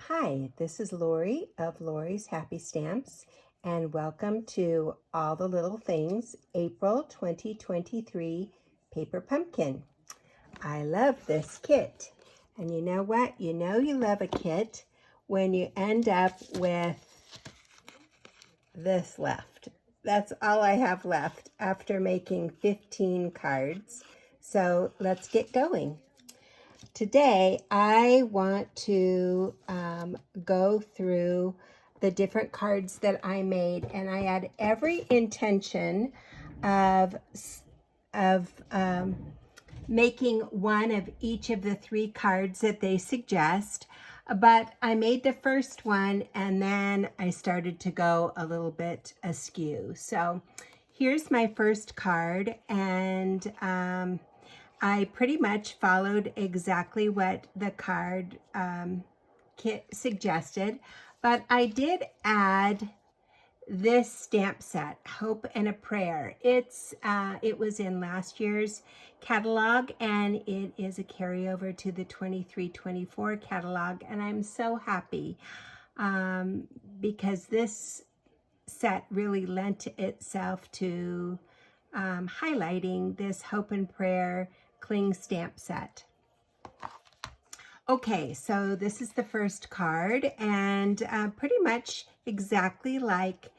Hi, this is Lori of Lori's Happy Stamps, and welcome to All the Little Things April 2023 Paper Pumpkin. I love this kit. And you know what? You know you love a kit when you end up with this left. That's all I have left after making 15 cards. So let's get going. Today, I want to go through the different cards that I made, and I had every intention of making one of each of the three cards that they suggest, but I made the first one, and then I started to go a little bit askew. So here's my first card, and I pretty much followed exactly what the card kit suggested, but I did add this stamp set, Hope and a Prayer. It was in last year's catalog, and it is a carryover to the 23-24 catalog, and I'm so happy because this set really lent itself to highlighting this Hope and Prayer cling stamp set. Okay, so this is the first card, and pretty much exactly like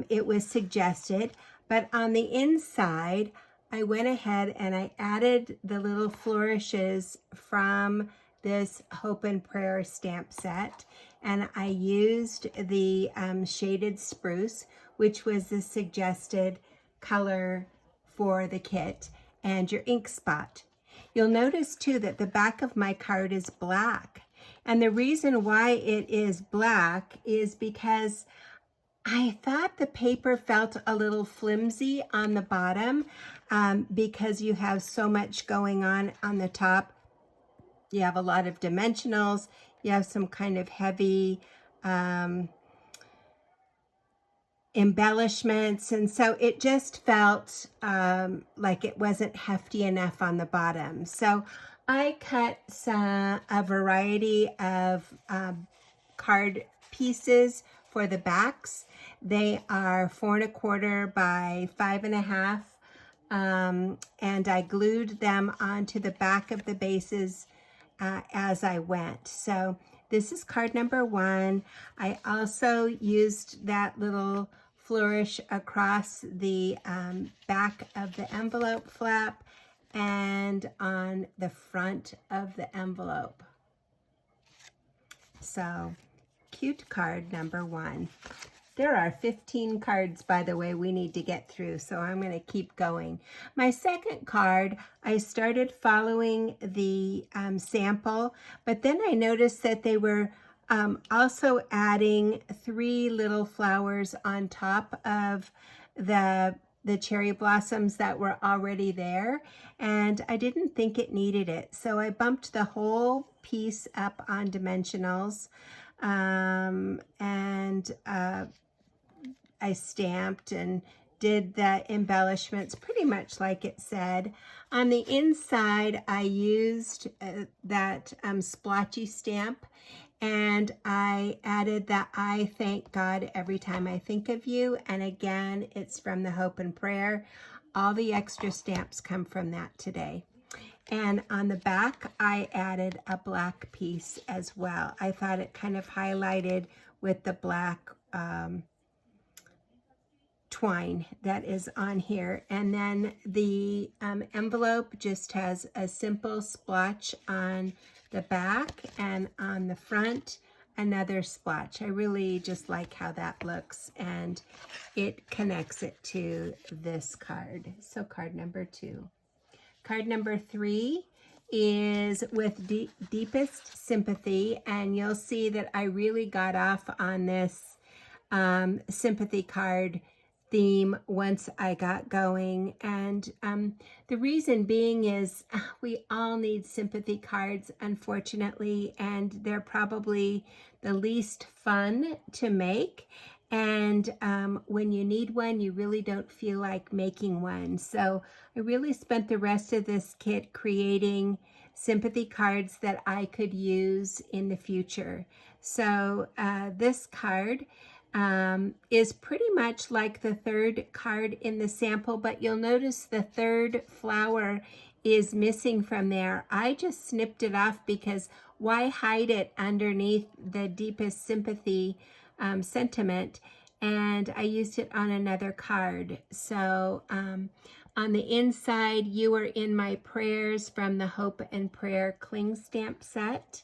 it was suggested, but on the inside I went ahead and I added the little flourishes from this Hope and Prayer stamp set, and I used the shaded spruce, which was the suggested color for the kit, and your ink spot. You'll notice too that the back of my card is black, and the reason why it is black is because I thought the paper felt a little flimsy on the bottom because you have so much going on the top. You have a lot of dimensionals, you have some kind of heavy embellishments, and so it just felt like it wasn't hefty enough on the bottom. So I cut a variety of card pieces for the backs. They are 4 1/4 by 5 1/2, and I glued them onto the back of the bases as I went. So this is card number 1. I also used that little flourish across the back of the envelope flap and on the front of the envelope. So cute card number 1. There are 15 cards, by the way, we need to get through, so I'm going to keep going. My second card, I started following the sample, but then I noticed that they were also adding 3 little flowers on top of the cherry blossoms that were already there, and I didn't think it needed it. So I bumped the whole piece up on dimensionals, and I stamped and did the embellishments pretty much like it said. On the inside, I used that splotchy stamp, and I added that I thank God every time I think of you. And again, it's from the Hope and Prayer. All the extra stamps come from that today. And on the back, I added a black piece as well. I thought it kind of highlighted with the black twine that is on here. And then the envelope just has a simple splotch on the back, and on the front another splotch. I really just like how that looks, and it connects it to this card. So card number 2. Card number 3 is with Deepest Sympathy, and you'll see that I really got off on this sympathy card theme once I got going, and the reason being is we all need sympathy cards, unfortunately, and they're probably the least fun to make, and when you need one, you really don't feel like making one. So I really spent the rest of this kit creating sympathy cards that I could use in the future. So this card is pretty much like the third card in the sample, but you'll notice the third flower is missing from there. I just snipped it off because why hide it underneath the deepest sympathy sentiment? And I used it on another card. So on the inside, you are in my prayers from the Hope and Prayer Cling Stamp set.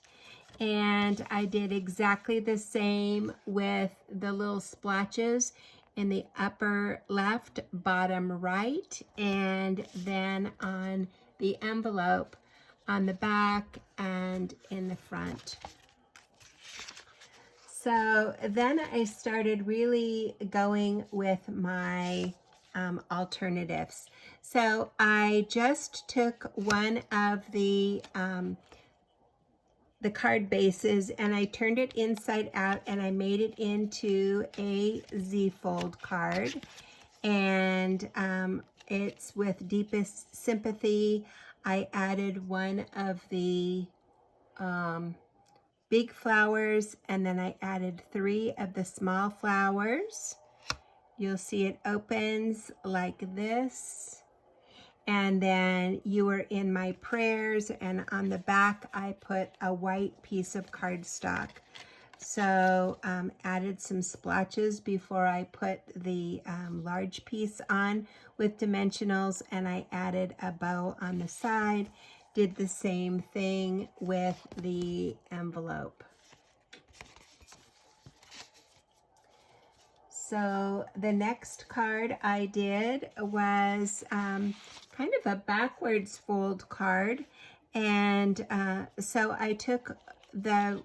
And I did exactly the same with the little splotches in the upper left, bottom right, and then on the envelope on the back and in the front. So then I started really going with my alternatives. So I just took one of the card bases and I turned it inside out and I made it into a Z-fold card. And it's with Deepest Sympathy. I added one of the big flowers and then I added 3 of the small flowers. You'll see it opens like this. And then you are in my prayers, and on the back I put a white piece of cardstock. So added some splotches before I put the large piece on with dimensionals, and I added a bow on the side. Did the same thing with the envelope. So the next card I did was kind of a backwards fold card, and so I took the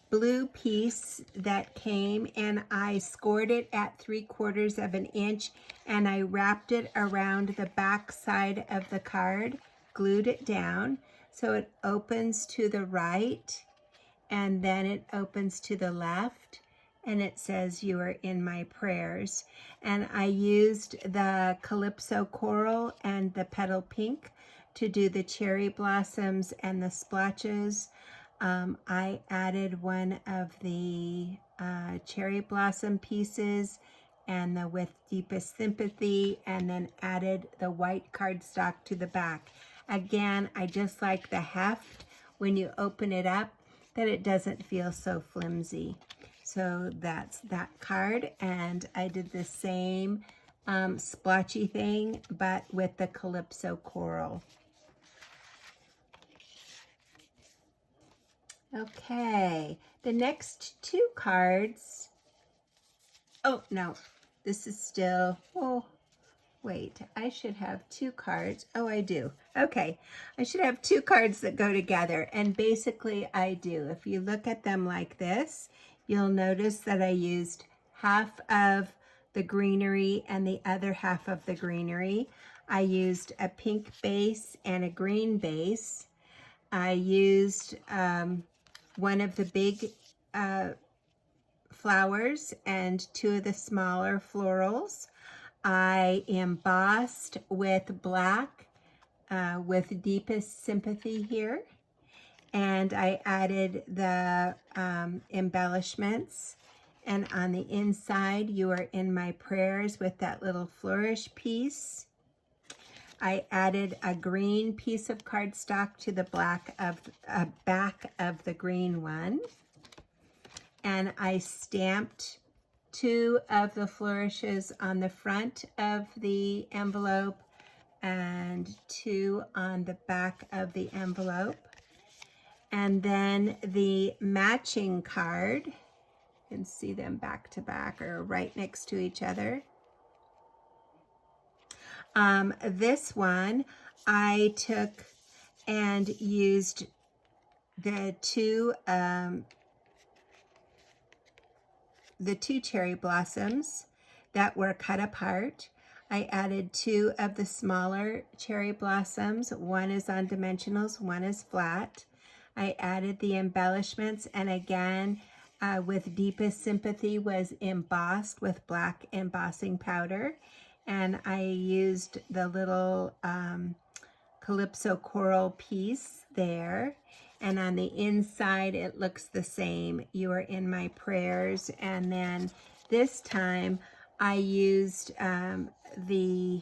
blue piece that came and I scored it at 3/4 of an inch, and I wrapped it around the back side of the card, glued it down so it opens to the right and then it opens to the left, and it says you are in my prayers. And I used the Calypso Coral and the Petal Pink to do the cherry blossoms and the splotches. I added one of the cherry blossom pieces and the With Deepest Sympathy, and then added the white cardstock to the back. Again, I just like the heft when you open it up, that it doesn't feel so flimsy. So that's that card, and I did the same splotchy thing, but with the Calypso Coral. Okay, the next 2 cards, oh no, this is still, oh, wait, I should have 2 cards. Oh, I do. Okay, I should have 2 cards that go together, and basically I do. If you look at them like this, you'll notice that I used half of the greenery and the other half of the greenery. I used a pink base and a green base. I used one of the big flowers and 2 of the smaller florals. I embossed with black with Deepest Sympathy here, and I added the embellishments, and on the inside you are in my prayers with that little flourish piece. I added a green piece of cardstock to the back of the green one, and I stamped 2 of the flourishes on the front of the envelope and 2 on the back of the envelope. And then the matching card, you can see them back to back or right next to each other. This one I took and used the two cherry blossoms that were cut apart. I added 2 of the smaller cherry blossoms. One is on dimensionals, one is flat. I added the embellishments, and again, with Deepest Sympathy was embossed with black embossing powder. And I used the little Calypso coral piece there. And on the inside, it looks the same. You are in my prayers. And then this time I used the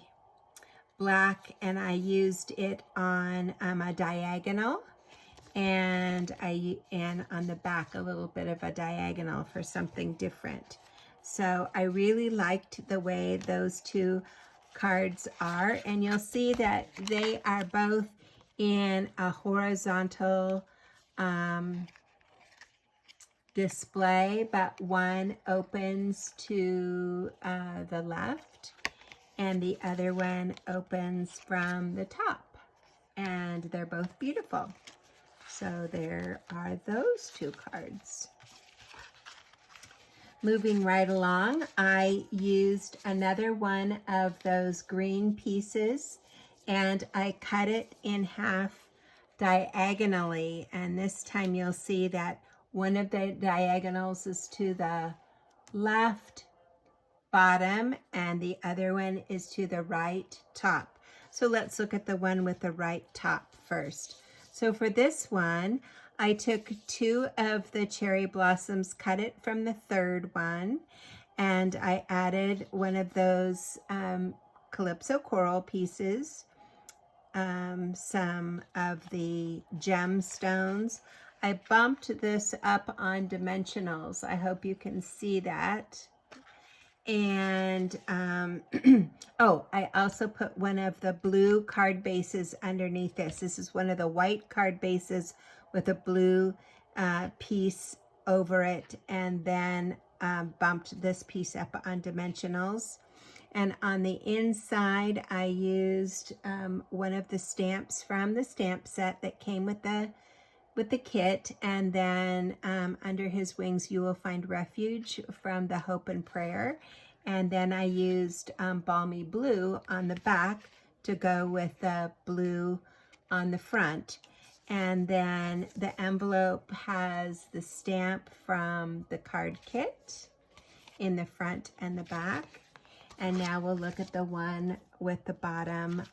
black and I used it on a diagonal. And on the back a little bit of a diagonal for something different. So I really liked the way those two cards are, and you'll see that they are both in a horizontal display, but one opens to the left and the other one opens from the top, and they're both beautiful. So there are those two cards. Moving right along, I used another one of those green pieces and I cut it in half diagonally. And this time you'll see that one of the diagonals is to the left bottom and the other one is to the right top. So let's look at the one with the right top first. So for this one, I took two of the cherry blossoms, cut it from the third one, and I added one of those Calypso coral pieces, some of the gemstones. I bumped this up on dimensionals. I hope you can see that. And oh, I also put one of the blue card bases underneath this. This is one of the white card bases with a blue piece over it, and then bumped this piece up on dimensionals. And on the inside, I used one of the stamps from the stamp set that came with the kit, and then under his wings you will find refuge from the hope and prayer. And then I used balmy blue on the back to go with the blue on the front. And then the envelope has the stamp from the card kit in the front and the back. And now we'll look at the one with the bottom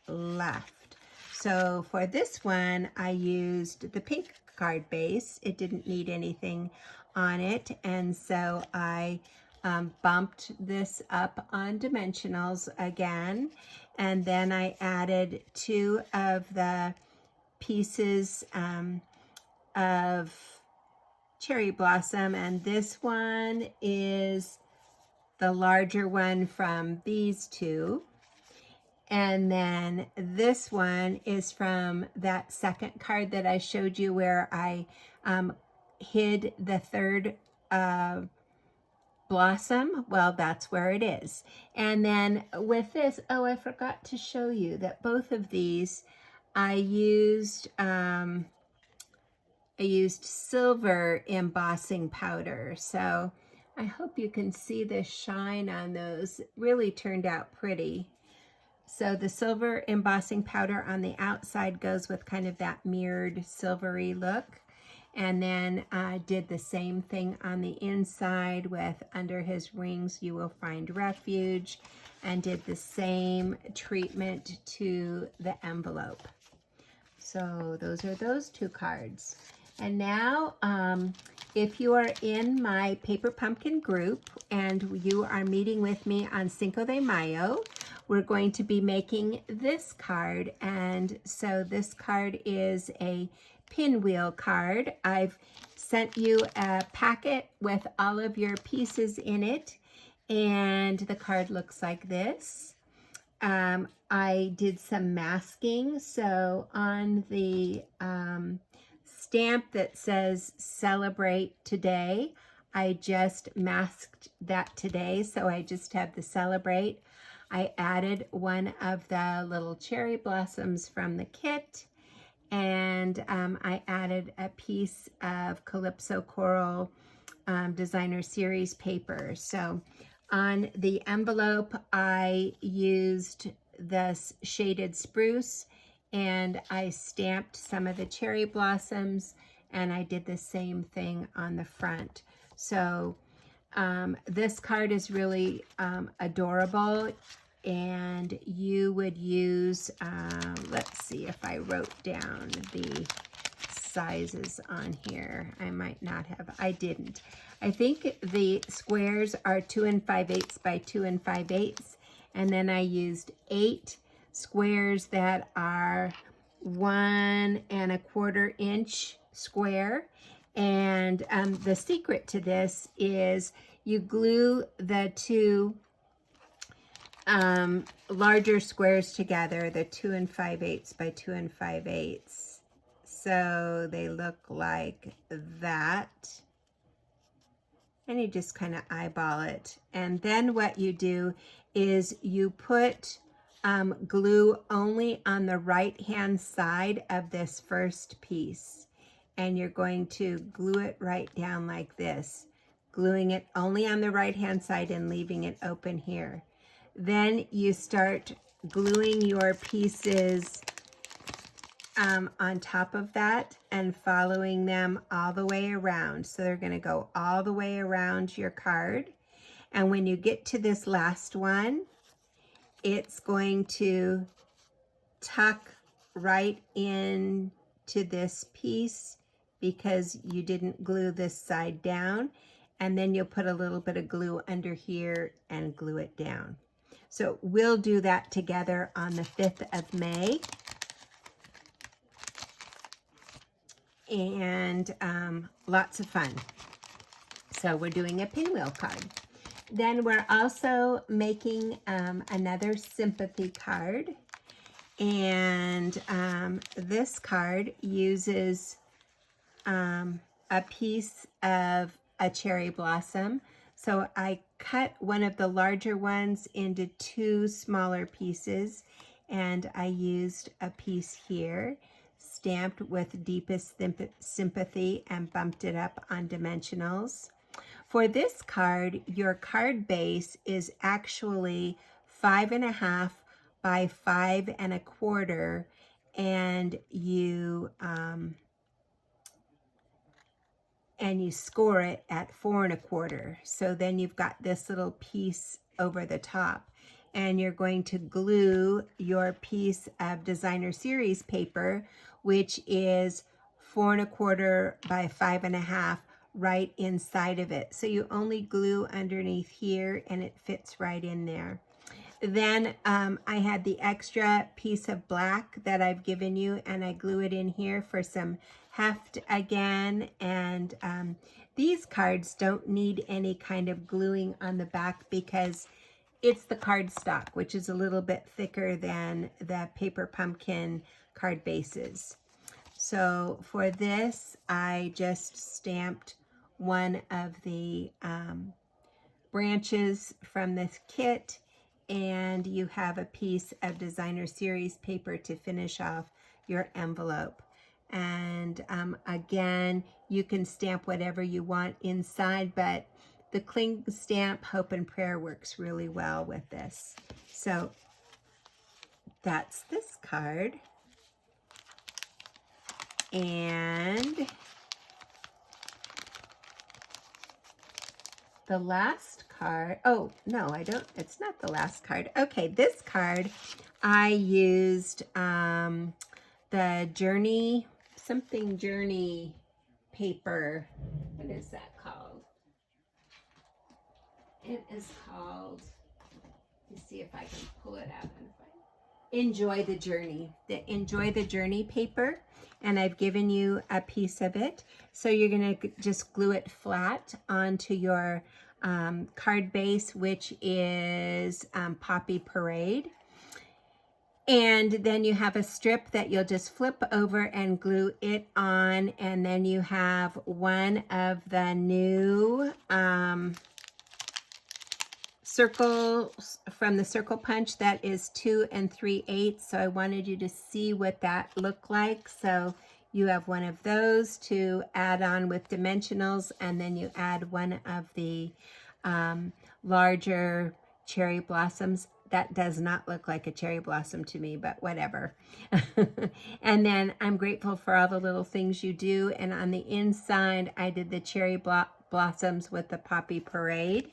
left. So for this one, I used the pink card base. It didn't need anything on it, and so I bumped this up on dimensionals again, and then I added two of the pieces of cherry blossom, and this one is the larger one from these two. And then this one is from that second card that I showed you where I hid the third blossom. Well, that's where it is. And then with this, oh, I forgot to show you that both of these I used silver embossing powder. So I hope you can see the shine on those. It really turned out pretty. So the silver embossing powder on the outside goes with kind of that mirrored silvery look. And then I did the same thing on the inside with under his wings you will find refuge, and did the same treatment to the envelope. So those are those two cards. And now if you are in my Paper Pumpkin group and you are meeting with me on Cinco de Mayo, we're going to be making this card. And so this card is a pinwheel card. I've sent you a packet with all of your pieces in it, and the card looks like this. I did some masking. So on the stamp that says celebrate today, I just masked that today. So I just have the celebrate. I added one of the little cherry blossoms from the kit, and I added a piece of Calypso Coral Designer Series paper. So on the envelope, I used this shaded spruce, and I stamped some of the cherry blossoms, and I did the same thing on the front. So this card is really adorable. and you would use, let's see if I wrote down the sizes on here. I might not have, I didn't. I think the squares are 2 5/8 by 2 5/8, and then I used 8 squares that are 1 1/4 inch square. And the secret to this is you glue the two larger squares together, the 2 5/8 by 2 5/8. So they look like that. And you just kind of eyeball it. And then what you do is you put glue only on the right-hand side of this first piece. And you're going to glue it right down like this, gluing it only on the right-hand side and leaving it open here. Then you start gluing your pieces on top of that and following them all the way around. So they're going to go all the way around your card. And when you get to this last one, it's going to tuck right in to this piece because you didn't glue this side down. And then you'll put a little bit of glue under here and glue it down. So we'll do that together on the 5th of May. And lots of fun. So we're doing a pinwheel card. Then we're also making another sympathy card. And this card uses a piece of a cherry blossom. So I cut one of the larger ones into 2 smaller pieces, and I used a piece here stamped with deepest sympathy and bumped it up on dimensionals. For this card, your card base is actually 5.5 by 5 1/4, and you score it at 4 1/4. So then you've got this little piece over the top, and you're going to glue your piece of designer series paper, which is 4 1/4 by 5 1/2 right inside of it. So you only glue underneath here and it fits right in there. Then I had the extra piece of black that I've given you, and I glue it in here for some heft again. And these cards don't need any kind of gluing on the back because it's the cardstock, which is a little bit thicker than the paper pumpkin card bases. So for this, I just stamped one of the branches from this kit, and you have a piece of designer series paper to finish off your envelope. And again, you can stamp whatever you want inside, but the cling stamp Hope and Prayer works really well with this. So that's this card. And the last card, oh no, I don't, it's not the last card. Okay, this card I used the Journey, something Journey paper. What is that called? It is called, let me see if I can pull it out and find it. Enjoy the Journey, the Enjoy the Journey paper. And I've given you a piece of it. So you're gonna just glue it flat onto your card base, which is Poppy Parade. And then you have a strip that you'll just flip over and glue it on. And then you have one of the new circles from the Circle Punch that is 2 3/8. So I wanted you to see what that looked like. So you have one of those to add on with dimensionals, and then you add one of the larger cherry blossoms. That does not look like a cherry blossom to me, but whatever. And then I'm grateful for all the little things you do. And on the inside, I did the cherry blossoms with the Poppy Parade.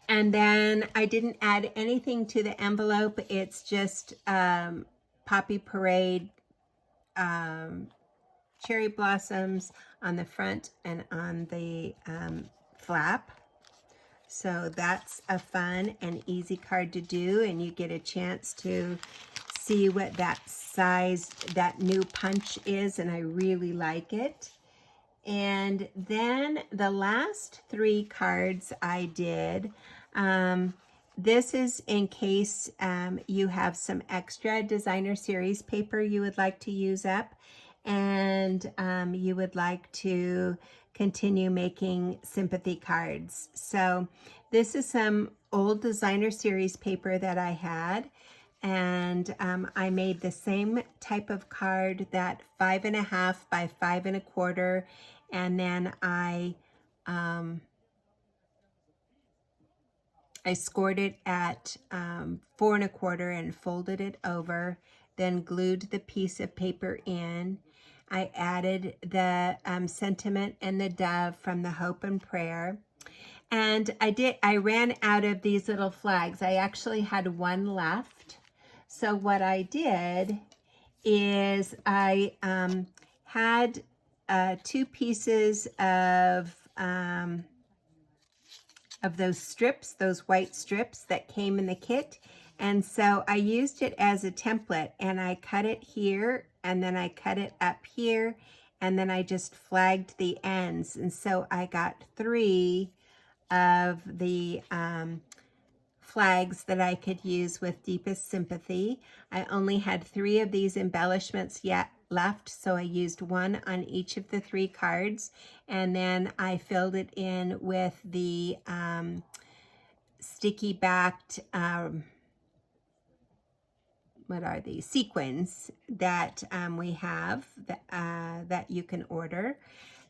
And then I didn't add anything to the envelope. It's just Poppy Parade cherry blossoms on the front and on the flap. So that's a fun and easy card to do, and you get a chance to see what that size, that new punch is, and I really like it. And then the last 3 cards I did, this is in case you have some extra designer series paper you would like to use up, and you would like to continue making sympathy cards. So this is some old designer series paper that I had, and I made the same type of card, that 5.5 by 5 1/4, and then I scored it at 4 1/4 and folded it over, then glued the piece of paper in. I added the sentiment and the dove from the Hope and Prayer. And I ran out of these little flags. I actually had one left. So what I did is I had 2 pieces of those strips, those white strips that came in the kit. And so I used it as a template, and I cut it here, and then I cut it up here, and then I just flagged the ends. And so I got 3 of the flags that I could use with Deepest Sympathy. I only had 3 of these embellishments yet left, so I used 1 on each of the 3 cards, and then I filled it in with the sticky backed what are these, sequins that we have that you can order.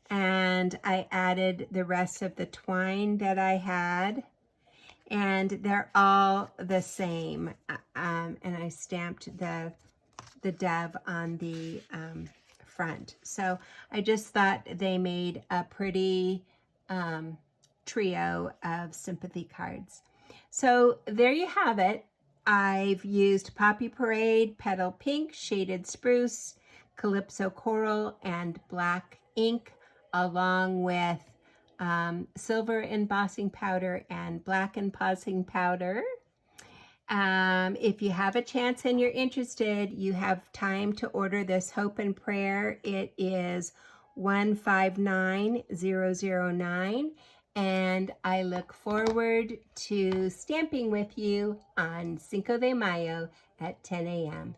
And I added the rest of the twine that I had, and they're all the same. And I stamped the dove on the front. So I just thought they made a pretty trio of sympathy cards. So there you have it. I've used Poppy Parade, Petal Pink, Shaded Spruce, Calypso Coral, and black ink, along with silver embossing powder and black embossing powder. If you have a chance and you're interested, you have time to order this Hope and Prayer. It is 159009, and I look forward to stamping with you on Cinco de Mayo at 10 a.m.